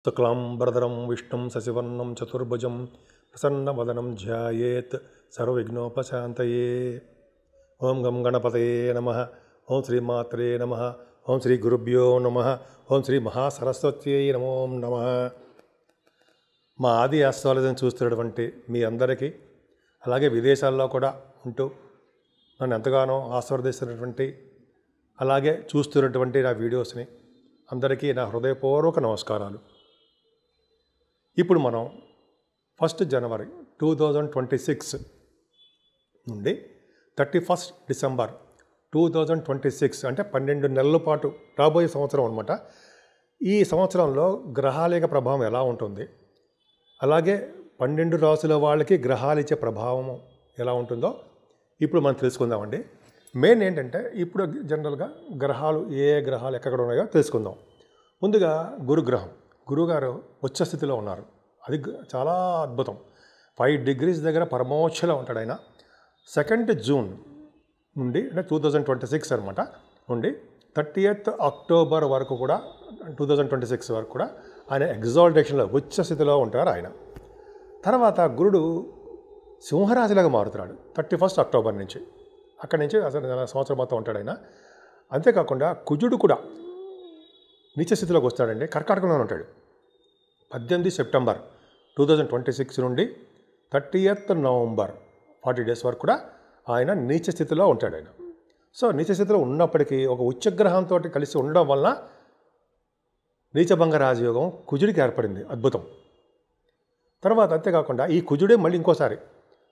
शुक्लांबरधरं विष्णुं शशिवर्णं चतुर्भुजं प्रसन्नवदनं ध्यायेत् सर्वविघ्नोपशान्तये। ओं गं गणपतये नमः। ओं श्रीमात्रे नमः। ओं श्री गुरुभ्यो नमः। ओं श्री महासरस्वत्यै नमो नमः। మా ఆది ఆస్ట్రాలజీని చూస్తున్నటువంటి మీ అందరికీ, అలాగే విదేశాల్లో కూడా ఉంటూ నన్ను ఎంతగానో ఆశీర్వదిస్తున్నటువంటి, అలాగే చూస్తున్నటువంటి నా వీడియోస్ని అందరికీ నా హృదయపూర్వక నమస్కారాలు. ఇప్పుడు మనం 1 జనవరి 2026 నుండి 31 డిసెంబర్ 2026 అంటే 12 నెలల పాటు రాబోయే సంవత్సరం అనమాట. ఈ సంవత్సరంలో గ్రహాల యొక్క ప్రభావం ఎలా ఉంటుంది, అలాగే 12 రాసుల వాళ్ళకి గ్రహాలు ఇచ్చే ప్రభావం ఎలా ఉంటుందో ఇప్పుడు మనం తెలుసుకుందామండి. మెయిన్ ఏంటంటే ఇప్పుడు జనరల్గా గ్రహాలు ఏ గ్రహాలు ఎక్కడ ఉన్నాయో తెలుసుకుందాం. ముందుగా గురుగ్రహం, గురువుగారు ఉచ్చ స్థితిలో ఉన్నారు. అది చాలా అద్భుతం. 5 డిగ్రీస్ దగ్గర పరమోచ్చలో ఉంటాడు ఆయన. 2 జూన్ నుండి అంటే 2026 అనమాట నుండి 30th అక్టోబర్ వరకు కూడా 2026 వరకు కూడా ఆయన ఎగ్జాల్టేషన్లో ఉచ్చ స్థితిలో ఉంటారు ఆయన. తర్వాత గురుడు సింహరాశిలాగా మారుతున్నాడు 31 అక్టోబర్ నుంచి. అక్కడి నుంచి అసలు సంవత్సరం మొత్తం ఉంటాడు ఆయన. అంతేకాకుండా కుజుడు కూడా నీచ స్థితిలోకి వస్తాడండి, కర్కాటకంలో ఉంటాడు. 18 సెప్టెంబర్ 2026 నుండి 30th నవంబర్ 40 డేస్ వరకు కూడా ఆయన నీచ స్థితిలో ఉంటాడు ఆయన. సో నీచ స్థితిలో ఉన్నప్పటికీ ఒక ఉచ్చగ్రహంతో కలిసి ఉండడం వలన నీచభంగ రాజయోగం కుజుడికి ఏర్పడింది, అద్భుతం. తర్వాత అంతేకాకుండా ఈ కుజుడే మళ్ళీ ఇంకోసారి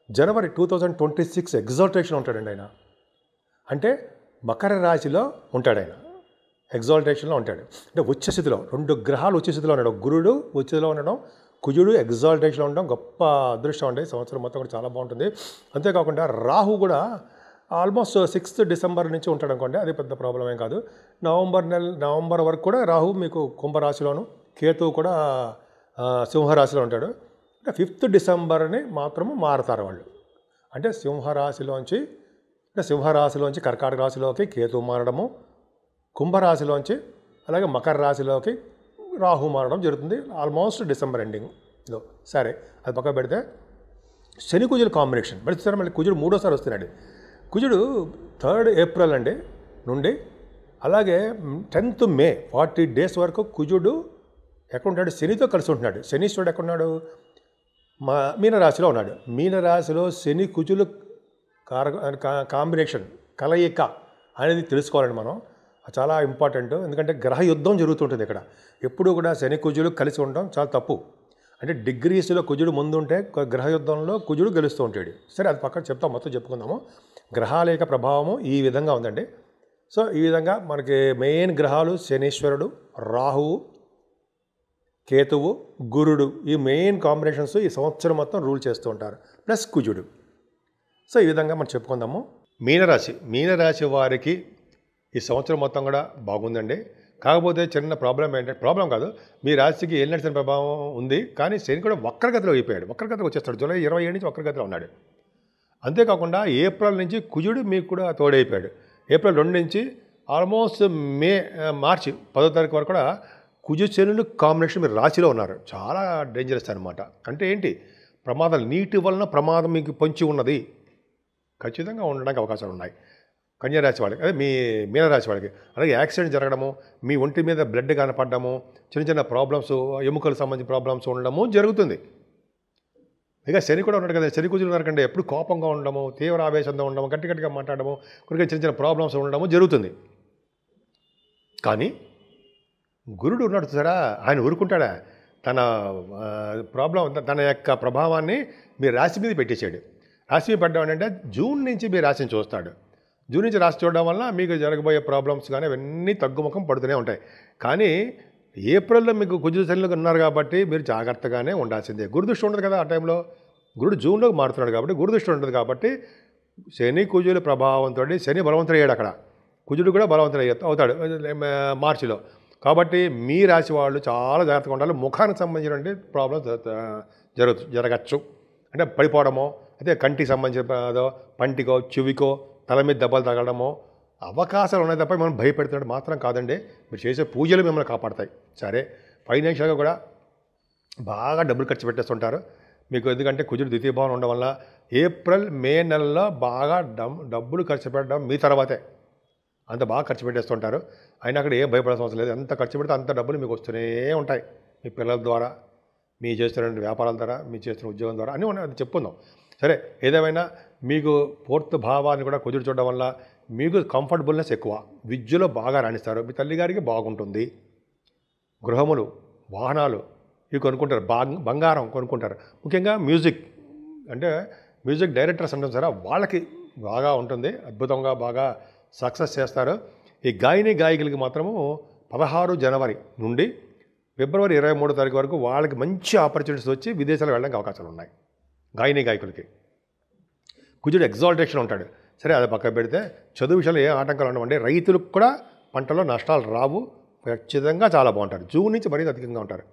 జనవరి 2026 ఎగ్జాల్టేషన్ ఉంటాడండి ఆయన. అంటే మకర రాశిలో ఉంటాడు ఆయన, ఎగ్జాల్టేషన్లో ఉంటాడు. అంటే ఉచ్చస్థితిలో 2 గ్రహాలు ఉచ్చస్థితిలో ఉండడం, గురుడు ఉచ్చలో ఉండడం, కుజుడు ఎగ్జాల్టేషన్లో ఉండడం గొప్ప అదృష్టం అండి. సంవత్సరం మొత్తం కూడా చాలా బాగుంటుంది. అంతేకాకుండా రాహు కూడా ఆల్మోస్ట్ 6 డిసెంబర్ నుంచి ఉంటాడు అనుకోండి, అది పెద్ద ప్రాబ్లం ఏం కాదు. నవంబర్ వరకు కూడా రాహు మీకు కుంభరాశిలోను, కేతువు కూడా సింహరాశిలో ఉంటాడు. అంటే 5th డిసెంబర్ని మాత్రము మారుతారు వాళ్ళు. అంటే సింహరాశిలోంచి కర్కాటక రాశిలోకి కేతువు మారడము, కుంభరాశిలోంచి అలాగే మకర రాశిలోకి రాహు మారడం జరుగుతుంది ఆల్మోస్ట్ డిసెంబర్ ఎండింగ్లో. సరే, అది పక్క పెడితే శని కుజుడు కాంబినేషన్ పెడుతున్నారు. మళ్ళీ కుజుడు 3వ సారి వస్తున్నాడు. కుజుడు 3rd ఏప్రిల్ అండి నుండి అలాగే 10th మే 40 డేస్ వరకు కుజుడు ఎక్కడ ఉంటాడు, శనితో కలిసి ఉంటున్నాడు. శనీశ్వరుడు ఎక్కడున్నాడు, మీనరాశిలో ఉన్నాడు. మీనరాశిలో శని కుజులు కాంబినేషన్ కలయిక అనేది తెలుసుకోవాలండి మనం. చాలా ఇంపార్టెంట్. ఎందుకంటే గ్రహ యుద్ధం జరుగుతుంటుంది ఇక్కడ. ఎప్పుడు కూడా శని కుజులు కలిసి ఉండడం చాలా తప్పు. అంటే డిగ్రీస్లో కుజుడు ముందుంటే గ్రహ యుద్ధంలో కుజుడు గెలుస్తూ ఉంటాడు. సరే, అది పక్కన చెప్తాం, మొత్తం చెప్పుకుందాము. గ్రహాల యొక్క ప్రభావము ఈ విధంగా ఉందండి. సో ఈ విధంగా మనకి మెయిన్ గ్రహాలు శనీశ్వరుడు, రాహువు, కేతువు, గురుడు, ఈ మెయిన్ కాంబినేషన్స్ ఈ సంవత్సరం మొత్తం రూల్ చేస్తూ ఉంటారు, ప్లస్ కుజుడు. సో ఈ విధంగా మనం చెప్పుకుందాము. మీనరాశి వారికి ఈ సంవత్సరం మొత్తం కూడా బాగుందండి. కాకపోతే చిన్న ప్రాబ్లం ఏంటంటే, ప్రాబ్లం కాదు, మీ రాశికి ఏలినాటి శని ప్రభావం ఉంది. కానీ శని కూడా వక్రగతిలో అయిపోయాడు, వక్రగతిలో వచ్చేస్తాడు. జూలై 27 నుంచి వక్రగతిలో ఉన్నాడు. అంతేకాకుండా ఏప్రిల్ నుంచి కుజుడు మీకు కూడా తోడైపోయాడు. ఏప్రిల్ 2 నుంచి ఆల్మోస్ట్ మార్చి 10వ తారీఖు వరకు కూడా కుజు శనులు కాంబినేషన్ మీరు రాశిలో ఉన్నారు. చాలా డేంజరస్ అనమాట. అంటే ఏంటి, ప్రమాదాలు, నీటి వలన ప్రమాదం మీకు పొంచి ఉన్నది, ఖచ్చితంగా ఉండడానికి అవకాశాలు ఉన్నాయి కన్యారాశి వాళ్ళకి, అదే మీ మీనరాశి వాళ్ళకి. అలాగే యాక్సిడెంట్ జరగడము, మీ ఒంటి మీద బ్లడ్ కనపడము, చిన్న ప్రాబ్లమ్స్, ఎముకలకు సంబంధించిన ప్రాబ్లమ్స్ ఉండడము జరుగుతుంది. ఇక శని కూడా ఉన్నాడు కదా, శని కుజులు ఉన్నారంటే ఎప్పుడు కోపంగా ఉండడము, తీవ్ర ఆవేశంతో ఉండడము, గట్టిగా మాట్లాడము, కొన్ని చిన్న ప్రాబ్లమ్స్ ఉండడము జరుగుతుంది. కానీ గురుడు ఉన్నాడు సరే, ఆయన ఊరుకుంటాడా? తన ప్రాబ్లం, తన యొక్క ప్రభావాన్ని మీ రాశి మీద పెట్టేశాడు. రాశి మీద పడ్డం అంటే జూన్ నుంచి మీ రాశిని చూస్తాడు. జూన్ నుంచి రాశి చూడడం వల్ల మీకు జరగబోయే ప్రాబ్లమ్స్ కానీ అవన్నీ తగ్గుముఖం పడుతూనే ఉంటాయి. కానీ ఏప్రిల్లో మీకు కుజుడు శనిలో ఉన్నారు కాబట్టి మీరు జాగ్రత్తగానే ఉండాల్సిందే. గురుదృష్టి ఉండదు కదా ఆ టైంలో. గురుడు జూన్లోకి మారుతున్నాడు కాబట్టి గురుదృష్టి ఉండదు. కాబట్టి శని కుజుల ప్రభావంతో శని బలవంతుడయ్యాడు, అక్కడ కుజుడు కూడా బలవంతుడు అవుతాడు మార్చిలో. కాబట్టి మీ రాశి వాళ్ళు చాలా జాగ్రత్తగా ఉండాలి. ముఖానికి సంబంధించిన ప్రాబ్లమ్స్ జరగచ్చు. అంటే పడిపోవడమో, అయితే కంటికి సంబంధించిన పంటికో, చెవికో, తల మీద దెబ్బలు తగలడమో అవకాశాలు ఉన్నాయి తప్ప మనం భయపెడుతున్నాడు మాత్రం కాదండి. మీరు చేసే పూజలు మిమ్మల్ని కాపాడతాయి. సరే, ఫైనాన్షియల్గా కూడా బాగా డబ్బులు ఖర్చు పెట్టేస్తుంటారు. మీకు ఎందుకంటే కుజుడు ద్వితీయ భావం ఉండడం వల్ల ఏప్రిల్ మే నెలలో బాగా డబ్బులు ఖర్చు పెట్టడం మీ తర్వాతే. అంత బాగా ఖర్చు పెట్టేస్తుంటారు. అయినా అక్కడ ఏం భయపడాల్సిన అవసరం లేదు. ఎంత ఖర్చు పెడితే అంత డబ్బులు మీకు వస్తూనే ఉంటాయి. మీ పిల్లల ద్వారా, మీ చేస్తున్న వ్యాపారాల ద్వారా, మీ చేస్తున్న ఉద్యోగం ద్వారా అన్నీ ఉన్నాయి. అది చెప్పుకుందాం. సరే, ఏదేమైనా మీకు పూర్తి భావాన్ని కూడా కుజుడు చూడడం వల్ల మీకు కంఫర్టబుల్నెస్ ఎక్కువ. విద్యలో బాగా రాణిస్తారు. మీ తల్లిగారికి బాగుంటుంది. గృహములు, వాహనాలు ఇవి కొనుక్కుంటారు. బంగారం కొనుక్కుంటారు. ముఖ్యంగా మ్యూజిక్ అంటే మ్యూజిక్ డైరెక్టర్స్ అంటారు సరే, వాళ్ళకి బాగా ఉంటుంది. అద్భుతంగా బాగా సక్సెస్ చేస్తారు. ఈ గాయకులకి మాత్రము 16 జనవరి నుండి ఫిబ్రవరి 23 తారీఖు వరకు వాళ్ళకి మంచి ఆపర్చునిటీస్ వచ్చి విదేశాలకు వెళ్ళడానికి అవకాశాలు ఉన్నాయి. గాయకులకి కుజుడు ఎగ్జాల్టేషన్ ఉంటాడు. సరే, అది పక్కన పెడితే చదువు విషయంలో ఏ ఆటంకాలు ఉండవండి. రైతులకు కూడా పంటలో నష్టాలు రావు. ఖచ్చితంగా చాలా బాగుంటారు. జూన్ నుంచి మరీ అధికంగా ఉంటారు.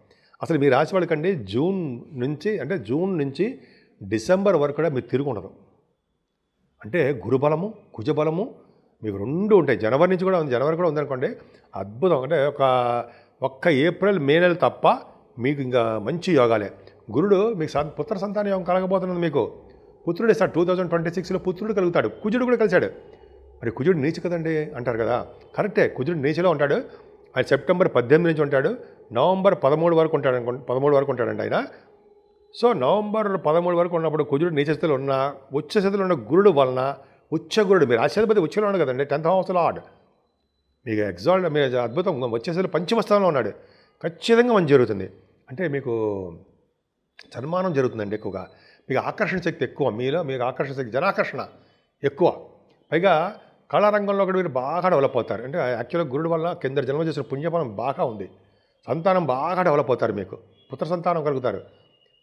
అసలు మీ రాశి వాళ్ళకండి జూన్ నుంచి డిసెంబర్ వరకు కూడా మీరు తిరిగి ఉండరు. అంటే గురుబలము, కుజబలము మీకు రెండు ఉంటాయి. జనవరి నుంచి కూడా ఉంది, జనవరి కూడా ఉందనుకోండి, అద్భుతం. అంటే ఒక్క ఏప్రిల్ మే నెల తప్ప మీకు ఇంకా మంచి యోగాలే. గురుడు మీకు పుత్ర సంతాన యోగం కలగబోతున్నది. మీకు పుత్రుడు ఇస్తాడు. 2026లో పుత్రుడు కలుగుతాడు. కుజుడు కూడా కలిశాడు. మరి కుజుడు నీచ కదండి అంటారు కదా, కరెక్టే. కుజుడు నీచలో ఉంటాడు. ఆయన సెప్టెంబర్ 18 నుంచి ఉంటాడు. నవంబర్ 13 వరకు ఉంటాడు. 13 వరకు ఉంటాడండి ఆయన. సో నవంబర్ 13 వరకు ఉన్నప్పుడు కుజుడు నీచస్థితిలో ఉన్న, ఉచ్చ స్థితిలో ఉన్న గురుడు వలన, ఉచ్చ గురుడు మీరు రాశ్యాధిపతి ఉచ్చలో ఉన్నాడు కదండి, 10th హౌస్లో ఆడ్ మీకు మీరు అద్భుతం. వచ్చేసరికి పంచమ స్థానంలో ఉన్నాడు. ఖచ్చితంగా మంచి జరుగుతుంది. అంటే మీకు సన్మానం జరుగుతుందండి. ఎక్కువగా మీకు ఆకర్షణ శక్తి ఎక్కువ. మీకు ఆకర్షణ శక్తి, జనాకర్షణ ఎక్కువ. పైగా కళారంగంలో కూడా మీరు బాగా డెవలప్ అవుతారు. అంటే యాక్చువల్గా గురుడు వల్ల కింద జన్మ చేసిన పుణ్యఫలం బాగా ఉంది. సంతానం బాగా డెవలప్ అవుతారు. మీకు పుత్ర సంతానం కలుగుతారు.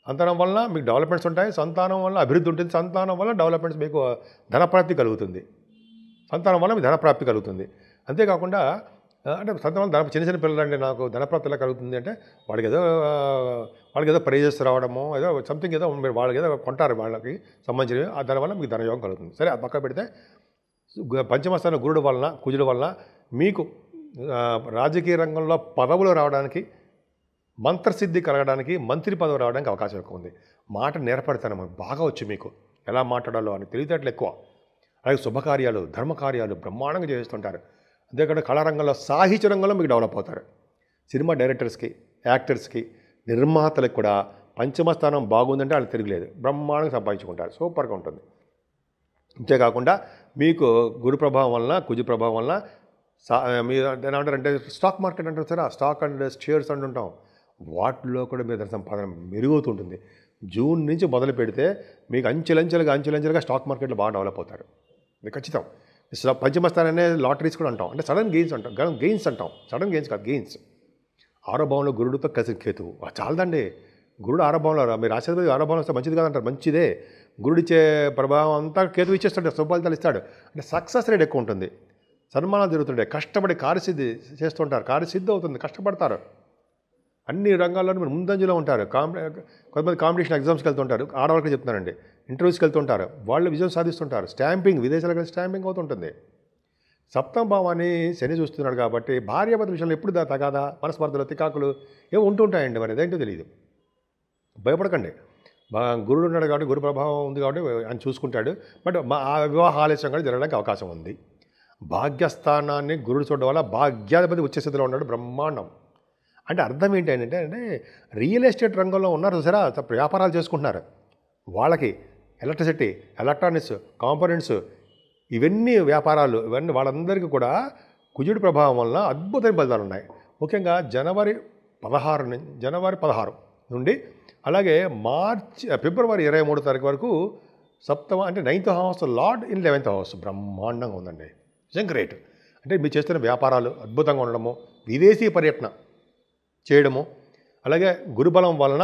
సంతానం వల్ల మీకు డెవలప్మెంట్స్ ఉంటాయి. సంతానం వల్ల అభివృద్ధి ఉంటుంది. సంతానం వల్ల డెవలప్మెంట్స్, మీకు ధనప్రాప్తి కలుగుతుంది. సంతానం వల్ల మీకు ధనప్రాప్తి కలుగుతుంది. అంతేకాకుండా అంటే సంతానం చిన్న పిల్లలు అంటే నాకు ధనప్రాప్తి ఎలా కలుగుతుంది అంటే వాళ్ళకి ఏదో ప్రైజెస్ రావడము, ఏదో సంథింగ్ ఏదో మీరు వాళ్ళకి ఏదో కొంటారు, వాళ్ళకి సంబంధించినవి. దానివల్ల మీకు ధనయోగం కలుగుతుంది. సరే, అది పక్క పెడితే పంచమస్థాన గురుడు వలన, కుజుడు వలన మీకు రాజకీయ రంగంలో పదవులు రావడానికి, మంత్రసిద్ధి కలగడానికి, మంత్రి పదవి రావడానికి అవకాశం ఎక్కువ ఉంది. మాట నేర్పడతాను బాగా వచ్చి మీకు ఎలా మాట్లాడాలో అని తెలివితేటలు ఎక్కువ. అలాగే శుభకార్యాలు, ధర్మకార్యాలు బ్రహ్మాండంగా చేస్తుంటారు. అంతేకాకుండా కళారంగంలో, సాహిత్య రంగంలో మీకు డెవలప్ అవుతారు. సినిమా డైరెక్టర్స్కి, యాక్టర్స్కి, నిర్మాతలకు కూడా పంచమస్థానం బాగుందంటే వాళ్ళు తిరగలేదు, బ్రహ్మాండంగా సంపాదించుకుంటారు. సూపర్గా ఉంటుంది. అంతేకాకుండా మీకు గురు ప్రభావం వలన, కుజ ప్రభావం వలన మీరు ఏమంటారంటే స్టాక్ మార్కెట్ అంటారు సరే, స్టాక్ అండ్ షేర్స్ అంటుంటాం, వాటిలో కూడా మీ సంపాదన మెరుగుతుంటుంది. జూన్ నుంచి మొదలు పెడితే మీకు అంచెలంచెలుగా స్టాక్ మార్కెట్లో బాగా డెవలప్ అవుతారు. ఇది ఖచ్చితం. పంచమస్థానాన్ని లాటరీస్ కూడా అంటాం. అంటే సడన్ గెయిన్స్ అంటాం. సడన్ గెయిన్స్ కాదు, గెయిన్స్. 6వ భావంలో గురుడితో కలిసి కేతువు చాలదండి. గురుడు 6వ భావంలో, మీరు రాసేది 6వ భావంలో వస్తే మంచిది కాదంటారు. మంచిదే. గురుడిచ్చే ప్రభావం అంతా కేతువు ఇచ్చేస్తాడు, శుభఫలితాలు ఇస్తాడు. అంటే సక్సెస్ రేట్ ఎక్కువ ఉంటుంది. సన్మానాలు జరుగుతుంటాయి. కష్టపడి కార్యసిద్ధి చేస్తుంటారు. కార్యసిద్ధి అవుతుంది, కష్టపడతారు. అన్ని రంగాల్లోనూ మీరు ముందంజలో ఉంటారు. కొంతమంది కాంపిటీషన్ ఎగ్జామ్స్కి వెళ్తుంటారు. ఆడవాళ్ళకి చెప్తున్నానండి, ఇంటర్వ్యూస్కి వెళ్తుంటారు. వాళ్ళు విజయం సాధిస్తుంటారు. స్టాంపింగ్, విదేశాలకు వెళ్ళి స్టాంపింగ్ అవుతుంటుంది. సప్తమ భావాన్ని శని చూస్తున్నాడు కాబట్టి భార్యాభర్తల విషయంలో ఎప్పుడు తగాదా, మనస్పర్ధలు, తికాకులు ఏమో ఉంటుంటాయండి. మరి అదేంటో తెలియదు. భయపడకండి. గురుడు ఉన్నాడు కాబట్టి, గురు ప్రభావం ఉంది కాబట్టి ఆయన చూసుకుంటాడు. బట్ ఆ వివాహ ఆలస్యం కూడా జరగడానికి అవకాశం ఉంది. భాగ్యస్థానాన్ని గురుడు చూడడం వల్ల భాగ్యాధిపతి ఉచ్చ స్థితిలో ఉన్నాడు. బ్రహ్మాండం. అంటే అర్థం ఏంటంటే రియల్ ఎస్టేట్ రంగంలో ఉన్నారు సరే, వ్యాపారాలు చేసుకుంటున్నారు. వాళ్ళకి ఎలక్ట్రిసిటీ, ఎలక్ట్రానిక్స్, కాంపోనెంట్స్, ఇవన్నీ వ్యాపారాలు, ఇవన్నీ వాళ్ళందరికీ కూడా కుజుడి ప్రభావం వలన అద్భుతమైన ఫలితాలు ఉన్నాయి. ముఖ్యంగా జనవరి 16 నుండి అలాగే ఫిబ్రవరి 23 తారీఖు వరకు సప్తమ అంటే 9th house lord in 11th house బ్రహ్మాండంగా ఉందండి. నిజం గ్రేట్. అంటే మీరు చేస్తున్న వ్యాపారాలు అద్భుతంగా ఉండడము, విదేశీ పర్యటన చేయడము, అలాగే గురుబలం వలన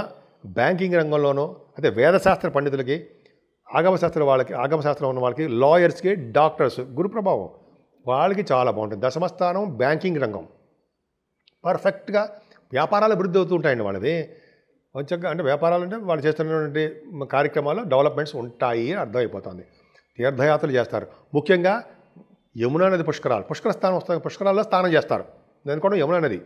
బ్యాంకింగ్ రంగంలోనూ, అయితే వేదశాస్త్ర పండితులకి, ఆగమశాస్త్రం ఉన్న వాళ్ళకి, లాయర్స్కి, డాక్టర్స్, గురు ప్రభావం వాళ్ళకి చాలా బాగుంటుంది. దశమస్థానం బ్యాంకింగ్ రంగం పర్ఫెక్ట్గా వ్యాపారాలు అభివృద్ధి అవుతూ ఉంటాయండి వాళ్ళవి. కొంచెంగా అంటే వ్యాపారాలు అంటే వాళ్ళు చేస్తున్నటువంటి కార్యక్రమాలు డెవలప్మెంట్స్ ఉంటాయి అని అర్థమైపోతుంది. తీర్థయాత్రలు చేస్తారు. ముఖ్యంగా యమునా నది పుష్కరాల్లో స్నానం చేస్తారు. దానికోసం యమునా నది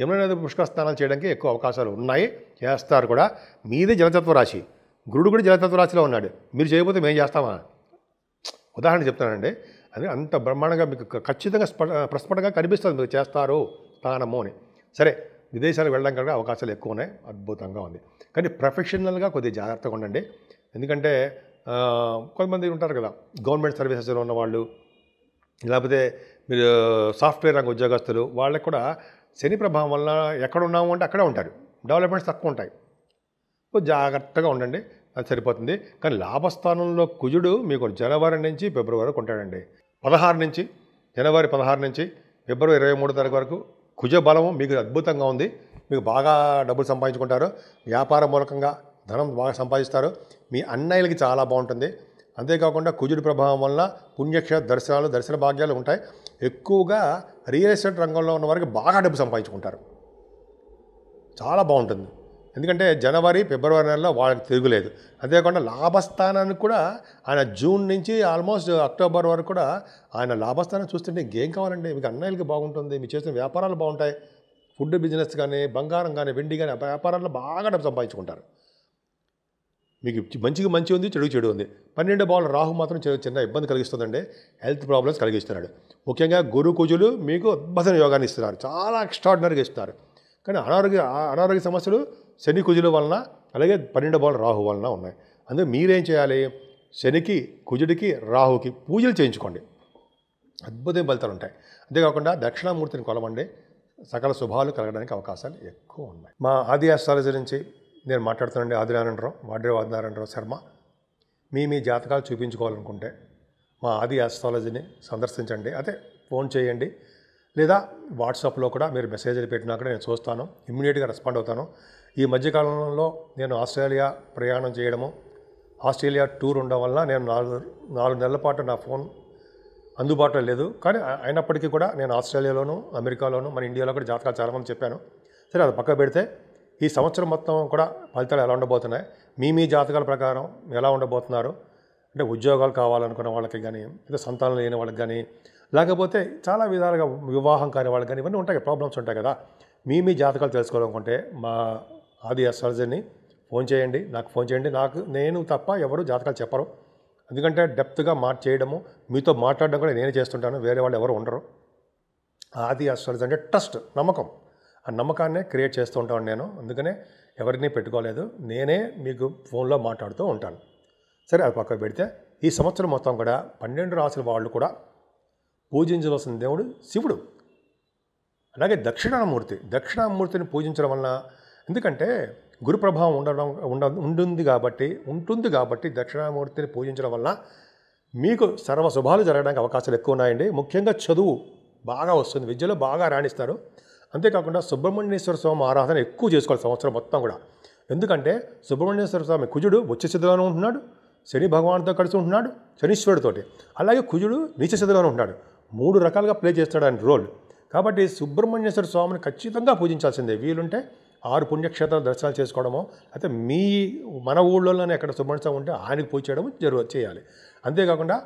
యమునా నది పుష్కర స్నానాలు చేయడానికి ఎక్కువ అవకాశాలు ఉన్నాయి, చేస్తారు కూడా. మీదే జలతత్వ రాశి, గురుడు కూడా జలతత్వ రాశిలో ఉన్నాడు, మీరు చేయకపోతే మేము చేస్తామా? ఉదాహరణ చెప్తానండి. అది అంత బ్రహ్మాండంగా మీకు ఖచ్చితంగా ప్రస్ఫుటంగా కనిపిస్తుంది మీరు చేస్తారు స్నానము అని. సరే, విదేశాలకు వెళ్ళడం కనుక అవకాశాలు ఎక్కువ ఉన్నాయి, అద్భుతంగా ఉంది. కానీ ప్రొఫెషనల్గా కొద్దిగా జాగ్రత్తగా ఉండండి. ఎందుకంటే కొంతమంది ఉంటారు కదా, గవర్నమెంట్ సర్వీసెస్లో ఉన్నవాళ్ళు, లేకపోతే మీరు సాఫ్ట్వేర్ రంగ ఉద్యోగస్తులు, వాళ్ళకి కూడా శని ప్రభావం వల్ల ఎక్కడ ఉన్నాము అంటే అక్కడే ఉంటారు, డెవలప్మెంట్స్ తక్కువ ఉంటాయి. జాగ్రత్తగా ఉండండి, అది సరిపోతుంది. కానీ లాభస్థానంలో కుజుడు మీకు జనవరి నుంచి ఫిబ్రవరి వరకు ఉంటాడండి. జనవరి 16 నుంచి ఫిబ్రవరి 23 తారీఖు వరకు కుజ బలము మీకు అద్భుతంగా ఉంది. మీకు బాగా డబ్బులు సంపాదించుకుంటారు, వ్యాపార మూలకంగా ధనం బాగా సంపాదిస్తారు, మీ అన్నయ్యలకి చాలా బాగుంటుంది. అంతేకాకుండా కుజుడి ప్రభావం వల్ల పుణ్యక్షేత్ర దర్శన భాగ్యాలు ఉంటాయి. ఎక్కువగా రియల్ ఎస్టేట్ రంగంలో ఉన్న వారికి బాగా డబ్బు సంపాదించుకుంటారు, చాలా బాగుంటుంది. ఎందుకంటే జనవరి ఫిబ్రవరి నెలలో వాళ్ళకి తిరుగులేదు. అంతేకాకుండా లాభస్థానానికి కూడా ఆయన జూన్ నుంచి ఆల్మోస్ట్ అక్టోబర్ వరకు కూడా ఆయన లాభస్థానం చూస్తుంటే ఇంకేం కావాలండి? మీకు అన్నయ్యలకి బాగుంటుంది, మీరు చేసిన వ్యాపారాలు బాగుంటాయి, ఫుడ్ బిజినెస్ కానీ, బంగారం కానీ, వెండి కానీ, వ్యాపారాల్లో బాగా డబ్బు సంపాదించుకుంటారు. మీకు మంచి ఉంది, చెడు ఉంది. 12 బావుల రాహు మాత్రం చిన్న ఇబ్బంది కలిగిస్తుందండి, హెల్త్ ప్రాబ్లమ్స్ కలిగిస్తున్నాడు. ముఖ్యంగా గురు కుజులు మీకు అద్భుతమైన యోగాన్ని ఇస్తున్నారు, చాలా ఎక్స్ట్రాడినరీగా ఇస్తున్నారు. కానీ అనారోగ్య సమస్యలు శని కుజుల వలన, అలాగే 12 బావుల రాహు వలన ఉన్నాయి. అందుకే మీరేం చేయాలి? శనికి, కుజుడికి, రాహుకి పూజలు చేయించుకోండి, అద్భుతమైన ఫలితాలు ఉంటాయి. అంతేకాకుండా దక్షిణామూర్తిని కొలవండి, సకల శుభాలు కలగడానికి అవకాశాలు ఎక్కువ ఉన్నాయి. మా ఆది ఆస్ట్రాలజీ నుంచి నేను మాట్లాడుతానండి, ఆదినారాయణరావు శర్మ. మీ జాతకాలు చూపించుకోవాలనుకుంటే మా ఆది ఆస్ట్రాలజీని సందర్శించండి, అదే ఫోన్ చేయండి, లేదా వాట్సాప్లో కూడా మీరు మెసేజ్లు పెట్టినా కూడా నేను చూస్తాను, ఇమ్మీడియట్గా రెస్పాండ్ అవుతాను. ఈ మధ్యకాలంలో నేను ఆస్ట్రేలియా ప్రయాణం చేయడము, ఆస్ట్రేలియా టూర్ ఉండడం వల్ల నేను 4 నెలల పాటు నా ఫోన్ అందుబాటులో లేదు. కానీ అయినప్పటికీ కూడా నేను ఆస్ట్రేలియాలోను, అమెరికాలోను, మన ఇండియాలో కూడా జాతకాలు చాలామంది చెప్పాను. సరే, అది పక్క పెడితే ఈ సంవత్సరం మొత్తం కూడా ఫలితాలు ఎలా ఉండబోతున్నాయి, మీ జాతకాల ప్రకారం ఎలా ఉండబోతున్నారు అంటే, ఉద్యోగాలు కావాలనుకున్న వాళ్ళకి కానీ, లేదా సంతానం లేని వాళ్ళకి కానీ, లేకపోతే చాలా విధాలుగా వివాహం కాని వాళ్ళకి కానీ, ఇవన్నీ ఉంటాయి, ప్రాబ్లమ్స్ ఉంటాయి కదా. మీ జాతకాలు తెలుసుకోవాలనుకుంటే మా ఆది ఆస్ట్రాలజీని ఫోన్ చేయండి, నాకు ఫోన్ చేయండి. నేను తప్ప ఎవరు జాతకాలు చెప్పరు, ఎందుకంటే డెప్త్గా చేయడము, మీతో మాట్లాడడం కూడా నేనే చేస్తుంటాను, వేరే వాళ్ళు ఎవరు ఉండరు. ఆది ఆస్ట్రాలజీ అంటే ట్రస్ట్, నమ్మకం, ఆ నమ్మకాన్నే క్రియేట్ చేస్తూ ఉంటాను నేను. అందుకనే ఎవరిని పెట్టుకోలేదు, నేనే మీకు ఫోన్లో మాట్లాడుతూ ఉంటాను. సరే, అది పక్కకు పెడితే ఈ సంవత్సరం మొత్తం కూడా 12 రాసుల వాళ్ళు కూడా పూజించవలసిన దేవుడు శివుడు, అలాగే దక్షిణామూర్తిని పూజించడం వలన, ఎందుకంటే గురు ప్రభావం ఉంటుంది కాబట్టి దక్షిణామూర్తిని పూజించడం వల్ల మీకు సర్వ శుభాలు జరగడానికి అవకాశాలు ఎక్కువ ఉన్నాయండి. ముఖ్యంగా చదువు బాగా వస్తుంది, విద్యలో బాగా రాణిస్తారు. అంతేకాకుండా సుబ్రహ్మణ్యేశ్వర స్వామి ఆరాధన ఎక్కువ చేసుకోవాలి సంవత్సరం మొత్తం కూడా. ఎందుకంటే సుబ్రహ్మణ్యేశ్వర స్వామి కుజుడు ఉచ్చస్థితిలోనే ఉంటున్నాడు, శని భగవాన్తో కలిసి ఉంటున్నాడు, శనీశ్వరుడితోటి, అలాగే కుజుడు నీచస్థితిలోనే ఉంటున్నాడు. 3 రకాలుగా ప్లే చేస్తాడు ఆయన రోల్. కాబట్టి సుబ్రహ్మణ్యేశ్వర స్వామిని ఖచ్చితంగా పూజించాల్సిందే. వీలుంటే 6 పుణ్యక్షేత్రాలు దర్శనాలు చేసుకోవడమో, అయితే మన ఊళ్ళోనే ఎక్కడ సుబ్రహ్మణ్య స్వామి ఉంటే ఆయనకు పూజ చేయడం చేయాలి. అంతేకాకుండా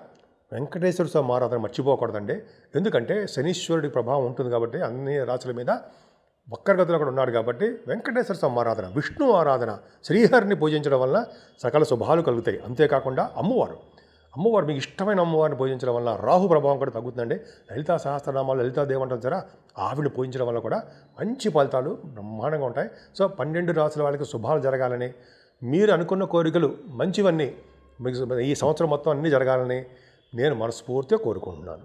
వెంకటేశ్వర స్వామి ఆరాధన మర్చిపోకూడదండి. ఎందుకంటే శనీశ్వరుడి ప్రభావం ఉంటుంది కాబట్టి అన్ని రాశుల మీద వక్రగతిలో కూడా ఉన్నాడు కాబట్టి వెంకటేశ్వర స్వామి ఆరాధన, విష్ణు ఆరాధన, శ్రీహరిని పూజించడం వల్ల సకల శుభాలు కలుగుతాయి. అంతేకాకుండా అమ్మవారు మీకు ఇష్టమైన అమ్మవారిని పూజించడం వల్ల రాహు ప్రభావం కూడా తగ్గుతుందండి. లలితా సహస్రనామాలు, లలితాదేవి అంటారు సరే, ఆవిడని పూజించడం వల్ల కూడా మంచి ఫలితాలు బ్రహ్మాండంగా ఉంటాయి. సో 12 రాసుల వాళ్ళకి శుభాలు జరగాలని, మీరు అనుకున్న కోరికలు మంచివన్నీ మీకు ఈ సంవత్సరం మొత్తం అన్నీ జరగాలని నేను మనస్ఫూర్తిగా కోరుకుంటున్నాను.